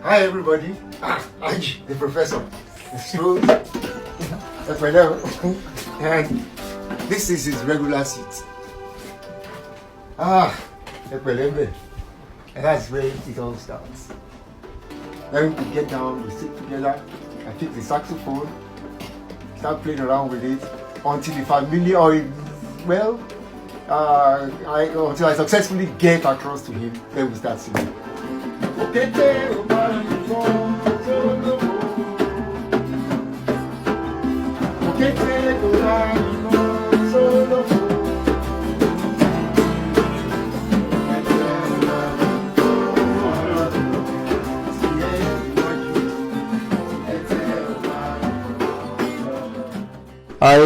Hi everybody. Angie, the professor. And this is his regular seat. And that's where it all starts. Then we get down, we sit together, I take the saxophone, start playing around with it until the familiar, until I successfully get across to him, then we start singing. I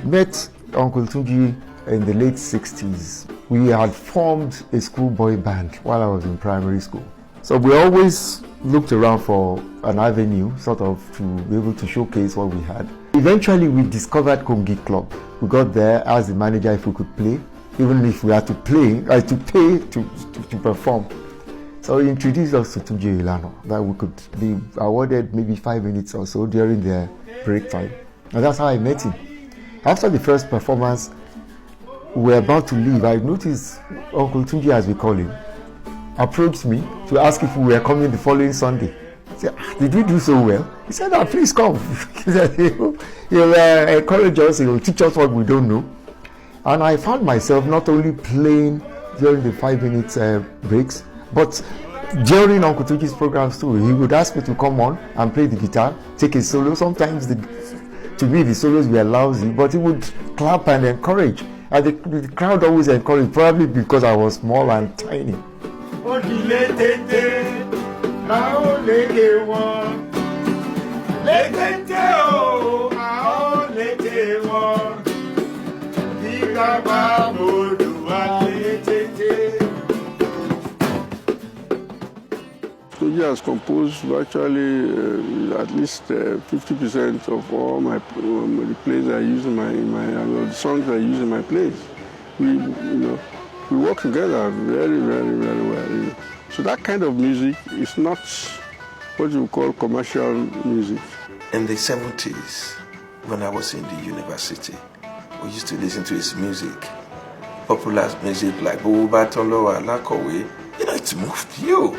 met Uncle Tunji in the late 60s. We had formed a schoolboy band while I was in primary school. So we always looked around for an avenue, sort of, to be able to showcase what we had. Eventually we discovered Kongi Club. We got there, asked the manager if we could play, even if we had to play, to pay to perform. So he introduced us to Tunji Oyelana, that we could be awarded maybe 5 minutes or so during their break time. And that's how I met him. After the first performance, we were about to leave. I noticed Uncle Tunji, as we call him, approached me to ask if we were coming the following Sunday. I said, did we do so well? He said, please come. He said, he'll encourage us, he'll teach us what we don't know. And I found myself not only playing during the 5 minute breaks, but during Uncle Tunji's programs too. He would ask me to come on and play the guitar, take a solo. Sometimes to me the solos were lousy, but he would clap and encourage. And the crowd always encouraged, probably because I was small and tiny. Tunji has composed virtually at least 50% of all the plays I use the songs I use in my plays. We work together very, very, very well. So that kind of music is not what you call commercial music. In the 70s, when I was in the university, we used to listen to his music. Popular music like Buba Tolo, Alakowe. It moved you.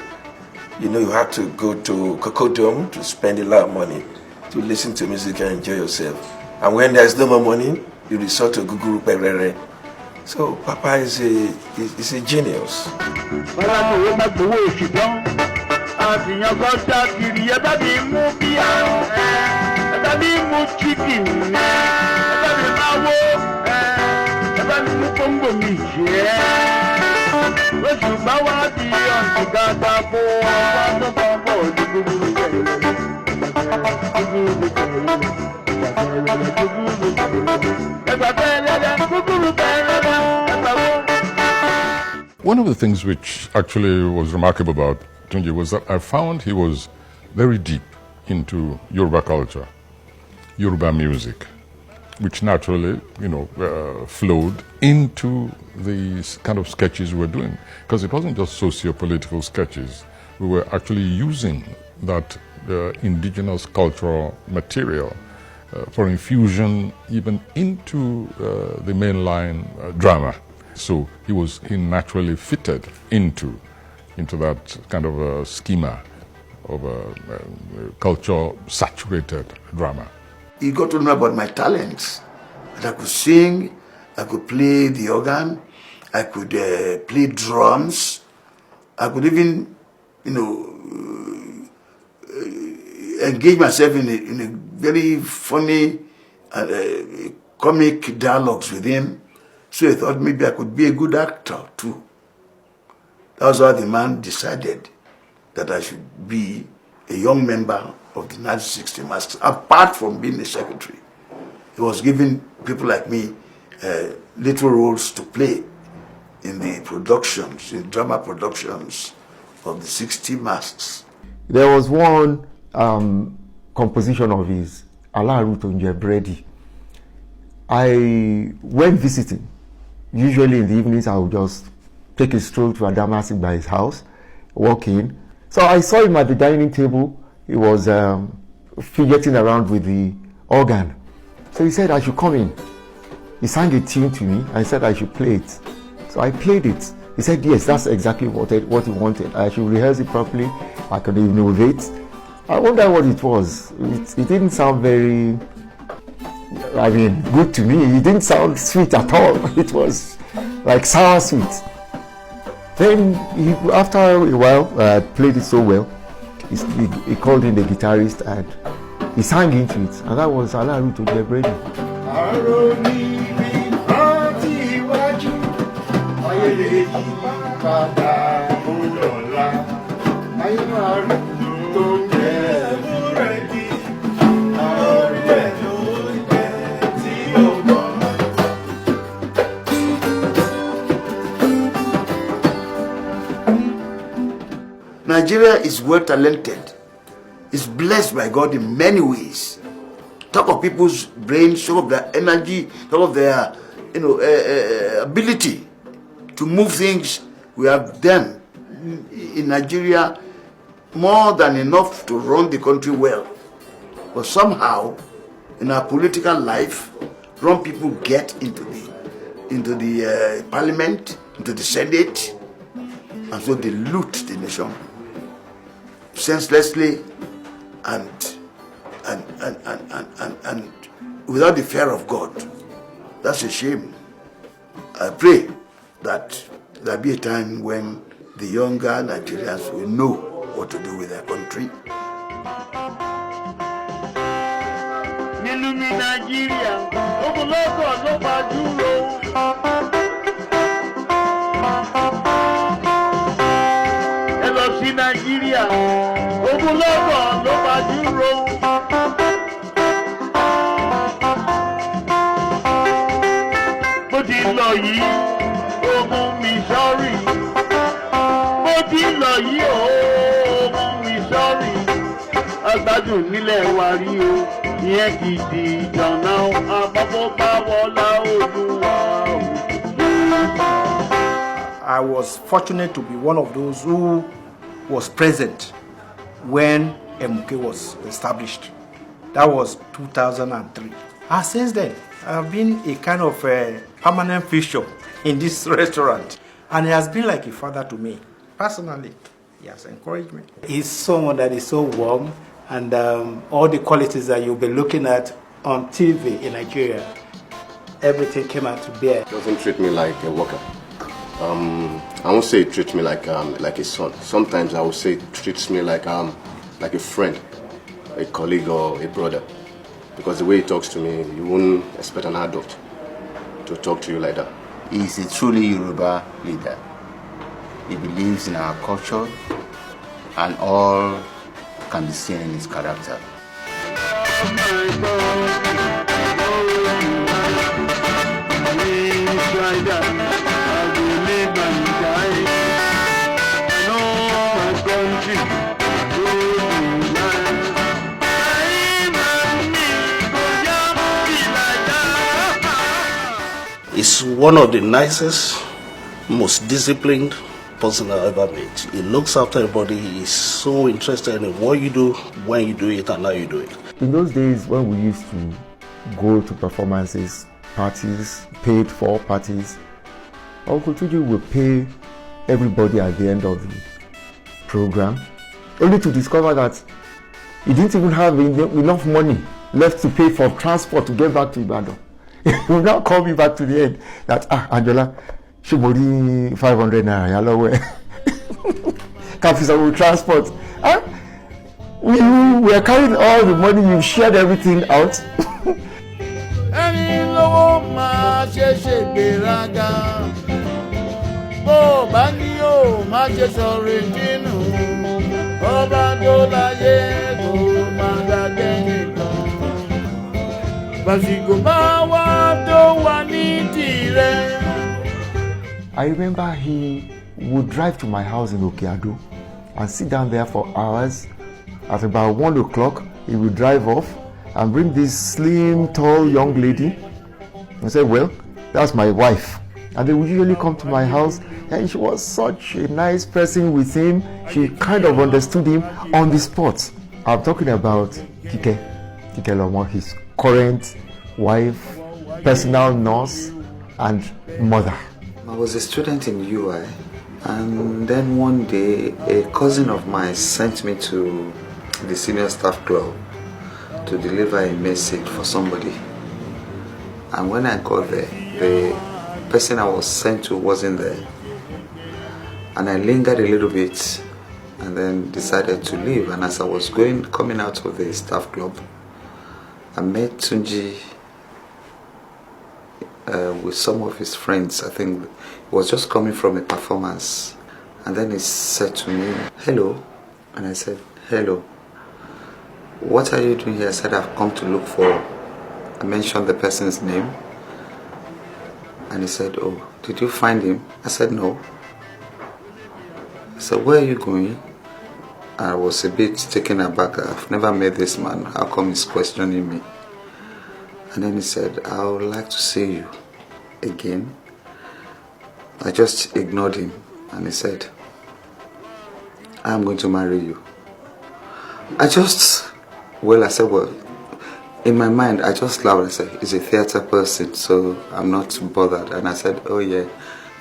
You had to go to Cocodome to spend a lot of money to listen to music and enjoy yourself. And when there's no more money, you resort to Guguru Perere. So Papa is a genius. One of the things which actually was remarkable about Tunji was that I found he was very deep into Yoruba culture, Yoruba music. which naturally, flowed into the kind of sketches we were doing. Because it wasn't just socio-political sketches. We were actually using that indigenous cultural material for infusion even into the mainline drama. So he naturally fitted into that kind of a schema of a culture-saturated drama. He got to know about my talents. That I could sing, I could play the organ, I could play drums, I could even, engage myself in a very funny comic dialogues with him. So I thought maybe I could be a good actor too. That was how the man decided that I should be a young member of the 1960 Masks, apart from being a secretary. He was giving people like me little roles to play in the productions, in drama productions of the 60 Masks. There was one composition of his, Legend PA Tunji Oyelana. I went visiting. Usually in the evenings, I would just take a stroll to Adamasi by his house, walk in. So I saw him at the dining table. He was fidgeting around with the organ. So he said I should come in. He sang a tune to me. I said I should play it. So I played it. He said, yes, that's exactly what he wanted. I should rehearse it properly. I could innovate. I wonder what it was. It didn't sound very, good to me. It didn't sound sweet at all. It was like sour sweet. Then, after a while, I played it so well, he called in the guitarist and he sang into it. And that was Legend PA Tunji Oyelana. Nigeria is well talented. It's blessed by God in many ways. Talk of people's brains, talk of their energy, talk of their ability to move things. We have them in Nigeria more than enough to run the country well. But somehow, in our political life, wrong people get into the parliament, into the Senate, and so they loot the nation senselessly and without the fear of God. That's a shame. I pray that there'll be a time when the younger Nigerians will know what to do with their country. Nigeria, ogunlọ́gọ̀ ló máa dúró. Bó ti lọ yìí, ogun Missouri. Bó ti lọ yìí, ogun Missouri. Agbádùn nílẹ̀ wa rí o, ìyẹn ti di ìjànà àbọ̀bọ̀ bá wọlá Olúwa o. I was fortunate to be one of those who was present when MK was established. That was 2003. And since then, I've been a kind of a permanent fixture in this restaurant. And he has been like a father to me. Personally, he has encouraged me. He's someone that is so warm, and all the qualities that you'll be looking at on TV in Nigeria, everything came out to bear. He doesn't treat me like a worker. I won't say he treats me like a son. Sometimes I would say he treats me like a friend, a colleague or a brother. Because the way he talks to me, you wouldn't expect an adult to talk to you like that. He's a truly Yoruba leader. He believes in our culture, and all can be seen in his character. He's one of the nicest, most disciplined person I ever met. He looks after everybody. He is so interested in what you do, when you do it, and how you do it. In those days when we used to go to performances, parties, paid for parties, Uncle Tunji would pay everybody at the end of the program, only to discover that he didn't even have enough money left to pay for transport to get back to Ibadan. He will now call me back to the end that, Angela, she body 500 naira, hello, where? Can't transport. We are carrying all the money, you shared everything out. I remember he would drive to my house in Okeado and sit down there for hours. At about 1 o'clock, he would drive off and bring this slim, tall young lady and say, well, that's my wife. And they would usually come to my house, and she was such a nice person with him. She kind of understood him on the spot. I'm talking about Kike Lomo, his current wife, personal nurse, and mother. I was a student in UI, and then one day a cousin of mine sent me to the senior staff club to deliver a message for somebody. And when I got there, the person I was sent to wasn't there. And I lingered a little bit and then decided to leave. And as I was coming out of the staff club, I met Tunji with some of his friends. I think he was just coming from a performance. And then he said to me, hello. And I said, hello. What are you doing here? I said, I've come to look for. I mentioned the person's name. And he said, oh, did you find him? I said, no. I said, where are you going? I was a bit taken aback. I've never met this man. How come he's questioning me? And then he said, I would like to see you again. I just ignored him. And he said, I'm going to marry you. I said, well, in my mind, I just laughed. I said, he's a theater person, so I'm not bothered. And I said, oh yeah,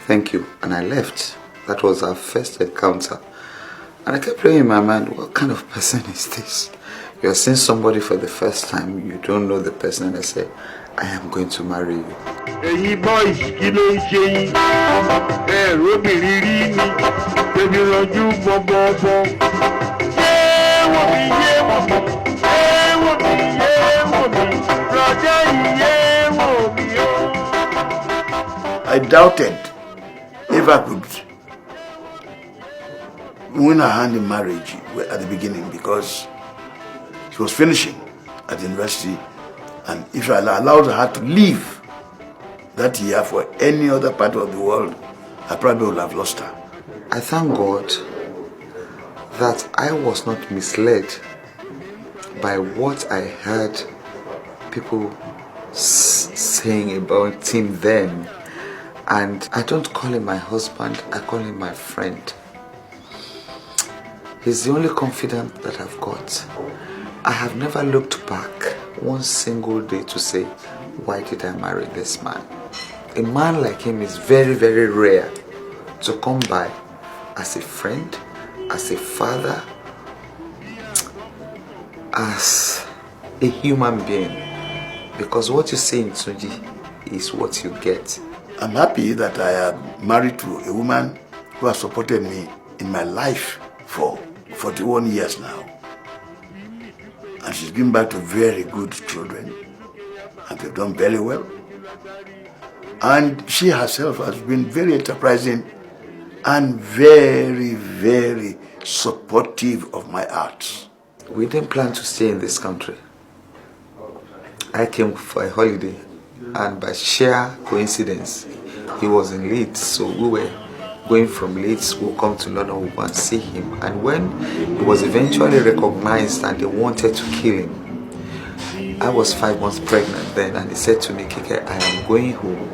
thank you. And I left. That was our first encounter. And I kept playing in my mind, what kind of person is this? You're seeing somebody for the first time, you don't know the person, and I say, I am going to marry you. Hey boys, kí ló ń ṣe yín? Róbìnrin rí mi, tẹ̀mí rọjú bọ̀bọ̀bọ̀. Yé wò mí, rọjá yìí yé wò mí o. I doubted if I could win her hand in marriage at the beginning because she was finishing at the university, and if I allowed her to leave that year for any other part of the world, I probably would have lost her. I thank God that I was not misled by what I heard people saying about him then. And I don't call him my husband, I call him my friend. He's the only confidant that I've got. I have never looked back one single day to say, why did I marry this man? A man like him is very, very rare to come by as a friend, as a father, as a human being. Because what you see in Tunji is what you get. I'm happy that I am married to a woman who has supported me in my life for 41 years now. And she's given back to very good children, and they've done very well. And she herself has been very enterprising and very, very supportive of my arts. We didn't plan to stay in this country. I came for a holiday, and by sheer coincidence, he was in Leeds, so we were going from Leeds, we'll come to London, we'll go and see him. And when he was eventually recognized and they wanted to kill him, I was 5 months pregnant then, and he said to me, Kike, I am going home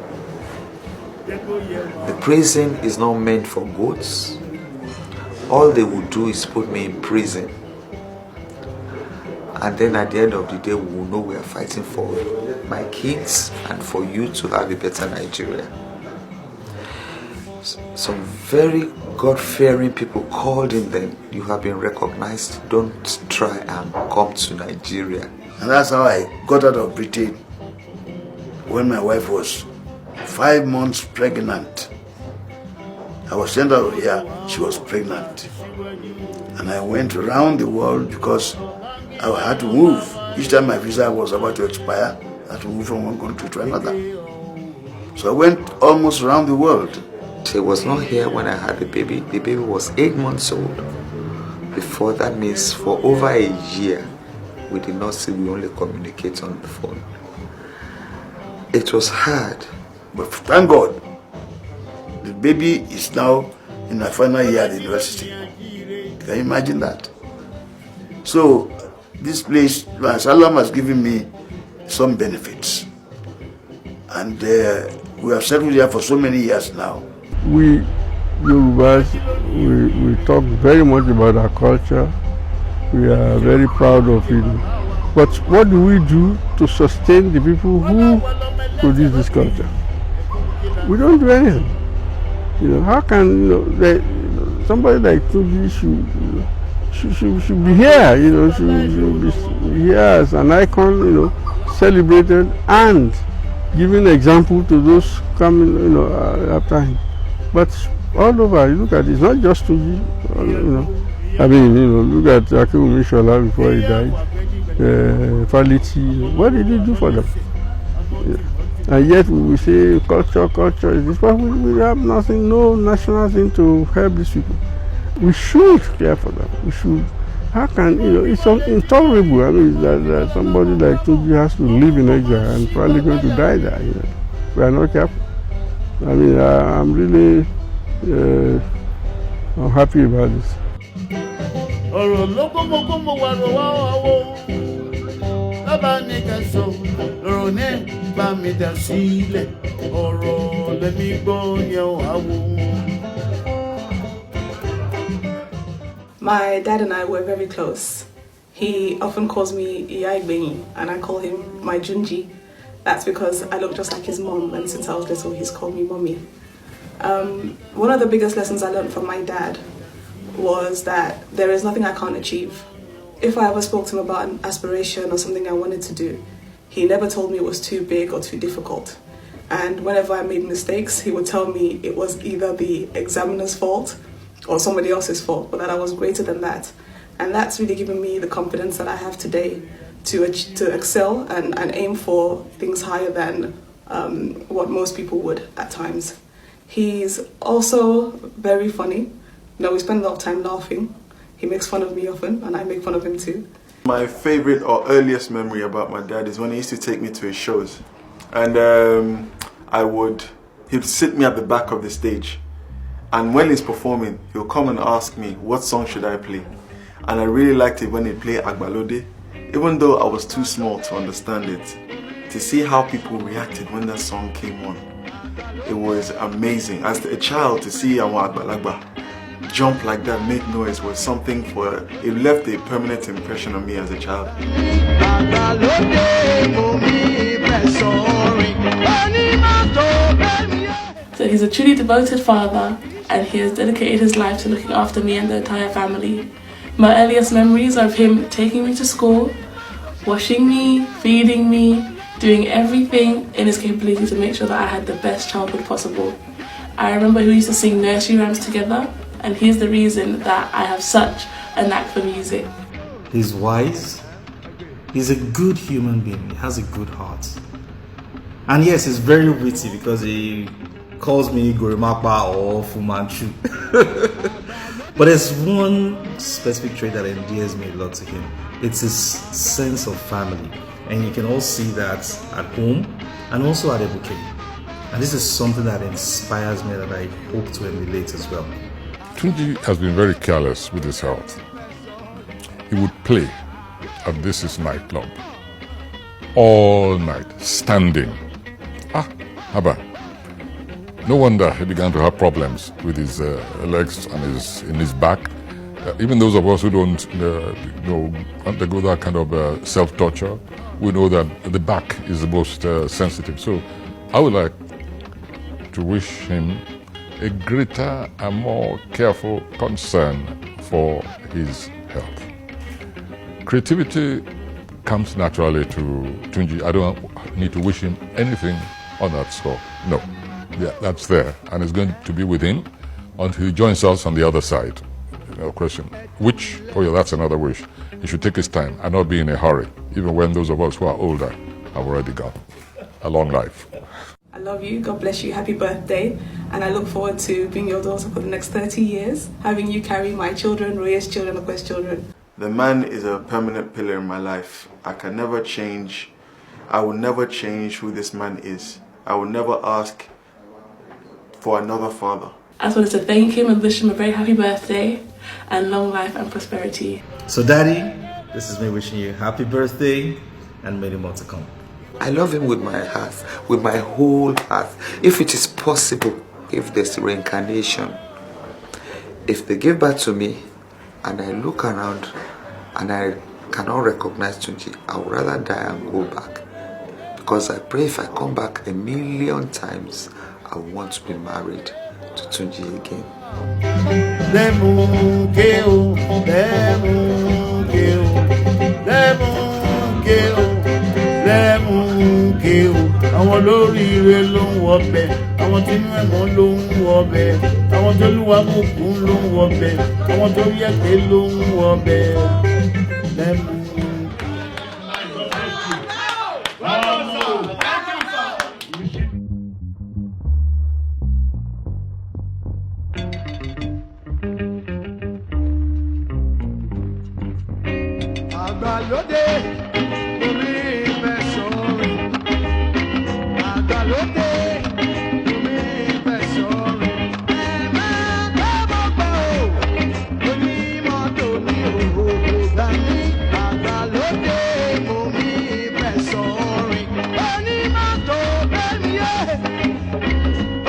The prison is not meant for goats. All they will do is put me in prison. And then at the end of the day, we will know we are fighting for my kids and for you to have a better Nigeria. Some very God-fearing people called in then, you have been recognized, don't try and come to Nigeria. And that's how I got out of Britain when my wife was 5 months pregnant. I was sent out here, she was pregnant. And I went around the world because I had to move. Each time my visa was about to expire, I had to move from one country to another. So I went almost around the world. She was not here when I had the baby. The baby was 8 months old. Before that means for over a year, we did not see, we only communicate on the phone. It was hard. But thank God, the baby is now in her final year at the university. Can you imagine that? So this place, Salam has given me some benefits. And we have settled here for so many years now. We Yorubas, we talk very much about our culture. We are very proud of it. But what do we do to sustain the people who produce this culture? We don't do anything. How can somebody like Tunji should be here? Should be here as an icon, celebrated and giving example to those coming, after him. But all over, you look at it, it's not just Tunji, look at Akiwumi Shola before he died, Faliti, what did he do for them? Yeah. And yet we say culture is this, but we have nothing, no national thing to help these people. We should care for them. We should. How can, it's intolerable. That somebody like Tunji has to live in Nigeria and probably going to die there. We are not careful. I'm really I'm happy about this. My dad and I were very close. He often calls me Iyaigbenyi and I call him my Junji. That's because I look just like his mom, and since I was little he's called me mommy. One of the biggest lessons I learned from my dad was that there is nothing I can't achieve. If I ever spoke to him about an aspiration or something I wanted to do, he never told me it was too big or too difficult. And whenever I made mistakes, he would tell me it was either the examiner's fault or somebody else's fault, but that I was greater than that. And that's really given me the confidence that I have today to excel and aim for things higher than what most people would at times. He's also very funny. We spend a lot of time laughing. He makes fun of me often, and I make fun of him too. My favorite or earliest memory about my dad is when he used to take me to his shows. And he'd sit me at the back of the stage. And when he's performing, he'll come and ask me, what song should I play? And I really liked it when he'd play Agbalode. Even though I was too small to understand it, to see how people reacted when that song came on, it was amazing. As a child, to see Agbalagba jump like that, make noise, was something it left a permanent impression on me as a child. So he's a truly devoted father, and he has dedicated his life to looking after me and the entire family. My earliest memories are of him taking me to school, washing me, feeding me, doing everything in his capability to make sure that I had the best childhood possible. I remember we used to sing nursery rhymes together, and he's the reason that I have such a knack for music. He's wise, he's a good human being, he has a good heart. And yes, he's very witty because he calls me Gorimapa or Fumanchu. But there's one specific trait that endears me a lot to him. It's his sense of family. And you can all see that at home and also at Ebuke. And this is something that inspires me, that I hope to emulate as well. Tunji has been very careless with his health. He would play at his nightclub all night, standing. Haba. No wonder he began to have problems with his legs and in his back. Even those of us who don't undergo that kind of self-torture, we know that the back is the most sensitive. So I would like to wish him a greater and more careful concern for his health. Creativity comes naturally to Tunji. I don't need to wish him anything on that score. No, yeah, that's there, and it's going to be with him until he joins us on the other side. No question. Which, oh yeah, that's another wish. He should take his time and not be in a hurry, even when those of us who are older have already got a long life. I love you, God bless you, happy birthday, and I look forward to being your daughter for the next 30 years, having you carry my children, Roye's children, Okwe's children. The man is a permanent pillar in my life. I can never change. I will never change who this man is. I will never ask for another father. I just wanted to thank him and wish him a very happy birthday and long life and prosperity. So Daddy, this is me wishing you happy birthday and many more to come. I love him with my heart, with my whole heart. If it is possible, if there's reincarnation, if they give back to me and I look around and I cannot recognize Tunji, I would rather die and go back. Because I pray if I come back 1,000,000 times, I want to be married to Tunji again. Àwọn olóríire ló ń wọbẹ̀, àwọn tí inú ẹ̀mọ́ ló ń wọbẹ̀, àwọn tó lúwa bùkún ló ń wọbẹ̀, àwọn tó rí ẹ̀kẹ́ ló ń wọbẹ̀. Àgbàlódé orí ìfẹ́ sọ̀rọ̀. Àgbàlódé orí ìfẹ́ sọ̀rọ̀. Ẹ máa bá bọ́ pẹ́ o, onímọ́tò ní òhòhò gbà mí. Àgbàlódé orí ìfẹ́ sọ̀rọ̀. Onímọ́tò bẹ́ẹ̀ni yé,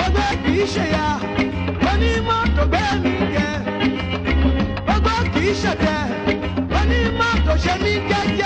ọgbẹ́ kìí ṣe ya. Onímọ́tò bẹ́ẹ̀ni yẹ, ọgbẹ́ kìí ṣe tẹ. Onímọ́tò ṣe ní jẹ́jẹ́.